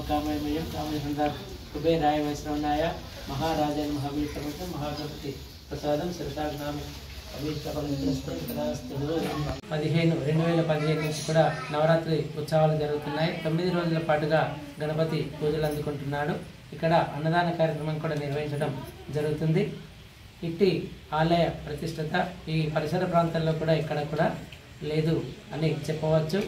कामयमयं कामयसंधार कुबेराय वैष्णवनाय महाराजाय महावीरप्रमुख महागणपति प्रसादं सरसाग्नाम 15/2015 నుంచి కూడా నవరాత్రి ఉత్సవాలు జరుగుతున్నాయి. 9 రోజుల పాటుగా గణపతి పూజలు అందుకుంటున్నాడు. ఇక్కడ అన్నదాన కార్యక్రమం కూడా నిర్వహించడం జరుగుతుంది. ఇట్టి ఆలయ ప్రతిష్టత ఈ పరిసర ప్రాంతాల్లో కూడా ఇక్కడ కూడా లేదు అని చెప్పవచ్చు.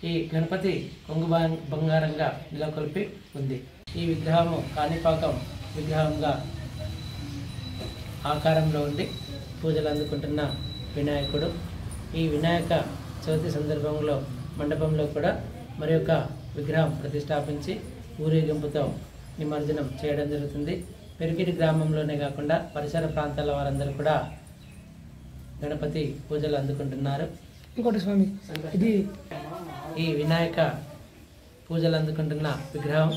ఈ గణపతి కొంగు బంగారంగా నెలకొల్పి ఉంది. ఈ విగ్రహము కాణిపాకం విగ్రహంగా ఆకారంలో ఉండి పూజలు అందుకుంటున్న వినాయకుడు. ఈ వినాయక చవితి సందర్భంలో మండపంలో కూడా మరి ఒక విగ్రహం ప్రతిష్టాపించి ఊరేగింపుతో నిమజ్జనం చేయడం జరుగుతుంది. పెరికిటి గ్రామంలోనే కాకుండా పరిసర ప్రాంతాల వారందరూ కూడా గణపతి పూజలు అందుకుంటున్నారు. ఇంకోటి స్వామి, ఇది ఈ వినాయక పూజలు అందుకుంటున్న విగ్రహం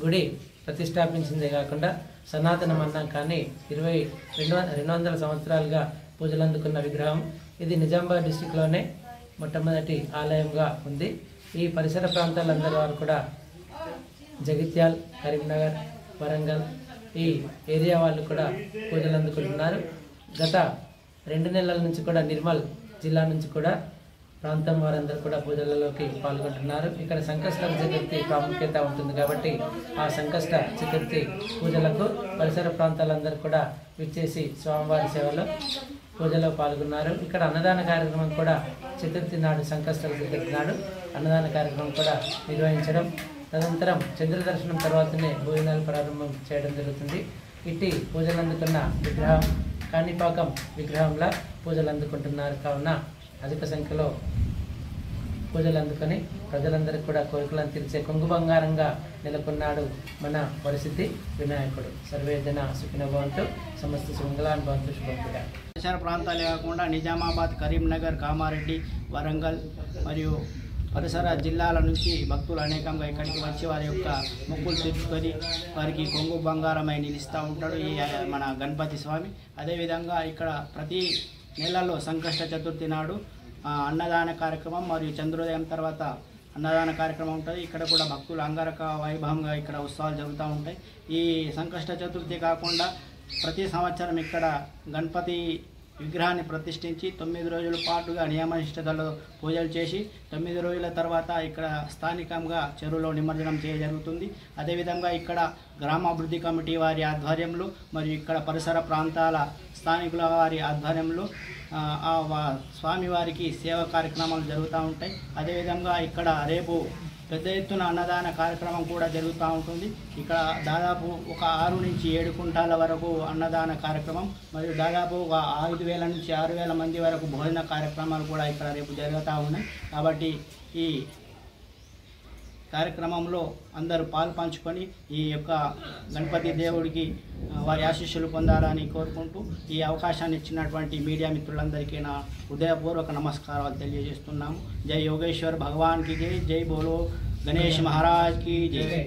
గుడి ప్రతిష్టాపించిందే కాకుండా సనాతనం అన్నాం కానీ 200 సంవత్సరాలుగా పూజలు అందుకున్న విగ్రహం. ఇది నిజామాబాద్ డిస్టిక్లోనే మొట్టమొదటి ఆలయంగా ఉంది. ఈ పరిసర ప్రాంతాలందరి వారు కూడా జగిత్యాల్, కరీంనగర్, వరంగల్ ఈ ఏరియా వాళ్ళు కూడా పూజలు అందుకుంటున్నారు. గత 2 నెలల నుంచి కూడా నిర్మల్ జిల్లా నుంచి కూడా ప్రాంతం వారందరూ కూడా పూజలలోకి పాల్గొంటున్నారు. ఇక్కడ సంకష్ట చతుర్థి ప్రాముఖ్యత ఉంటుంది కాబట్టి ఆ సంకష్ట చతుర్థి పూజలకు పరిసర ప్రాంతాలందరూ కూడా విచ్చేసి స్వామివారి సేవలో పూజలో పాల్గొన్నారు. ఇక్కడ అన్నదాన కార్యక్రమం కూడా చతుర్థి నాడు, సంకష్ట చతుర్థి నాడు అన్నదాన కార్యక్రమం కూడా నిర్వహించడం, తదనంతరం చంద్ర దర్శనం తర్వాతనే భోజనాలు ప్రారంభం చేయడం జరుగుతుంది. ఇట్టి పూజలు అందుకున్న విగ్రహం కాణిపాకం విగ్రహంలా పూజలు అందుకుంటున్నారు. కావున అధిక సంఖ్యలో పూజలు అందుకొని ప్రజలందరికీ కూడా కోరికలను తీర్చే కొంగు బంగారంగా నెలకొన్నాడు మన పరిస్థితి వినాయకుడు. సర్వేజన సుఖినో భవంతు, సమస్త సుమంగళాన్ భవంతు, శుభం. పరిసర ప్రాంతాలే కాకుండా నిజామాబాద్, కరీంనగర్, కామారెడ్డి, వరంగల్ మరియు పరిసర జిల్లాల నుంచి భక్తులు అనేకంగా ఇక్కడికి వచ్చి వారి యొక్క మొక్కులు తీర్చుకొని వారికి కొంగు బంగారమై నిలుస్తూ ఉంటాడు ఈ మన గణపతి స్వామి. అదేవిధంగా ఇక్కడ ప్రతి నెలలో సంకష్ట చతుర్థి నాడు అన్నదాన కార్యక్రమం మరియు చంద్రోదయం తర్వాత అన్నదాన కార్యక్రమం ఉంటుంది. ఇక్కడ కూడా భక్తులు అంగరక వైభవంగా ఇక్కడ ఉత్సవాలు జరుగుతూ ఉంటాయి. ఈ సంకష్ట చతుర్థి కాకుండా ప్రతి సంవత్సరం ఇక్కడ గణపతి విగ్రహాన్ని ప్రతిష్ఠించి 9 రోజుల పాటుగా నియమనిష్టతలో పూజలు చేసి 9 రోజుల తర్వాత ఇక్కడ స్థానికంగా చెరువులో నిమజ్జనం చేయజరుగుతుంది. అదేవిధంగా ఇక్కడ గ్రామాభివృద్ధి కమిటీ వారి ఆధ్వర్యంలో మరియు ఇక్కడ పరిసర ప్రాంతాల స్థానికుల వారి ఆధ్వర్యంలో స్వామివారికి సేవా కార్యక్రమాలు జరుగుతూ ఉంటాయి. అదేవిధంగా ఇక్కడ రేపు పెద్ద ఎత్తున అన్నదాన కార్యక్రమం కూడా జరుగుతూ ఉంటుంది. ఇక్కడ దాదాపు ఒక 6 నుంచి 7 కుంటాల వరకు అన్నదాన కార్యక్రమం మరియు దాదాపు ఒక 5,000 నుంచి 6,000 మంది వరకు భోజన కార్యక్రమాలు కూడా ఇక్కడ రేపు జరుగుతూ ఉన్నాయి. కాబట్టి ఈ కార్యక్రమంలో అందరూ పాల్పంచుకొని ఈ యొక్క గణపతి దేవుడికి వారి ఆశీస్సులు పొందాలని కోరుకుంటూ ఈ అవకాశాన్ని ఇచ్చినటువంటి మీడియా మిత్రులందరికీ నా హృదయపూర్వక నమస్కారాలు తెలియజేస్తున్నాము. జై యోగేశ్వర్ భగవాన్ కి జై, జై బోలో గణేష్ మహారాజ్ కి జై.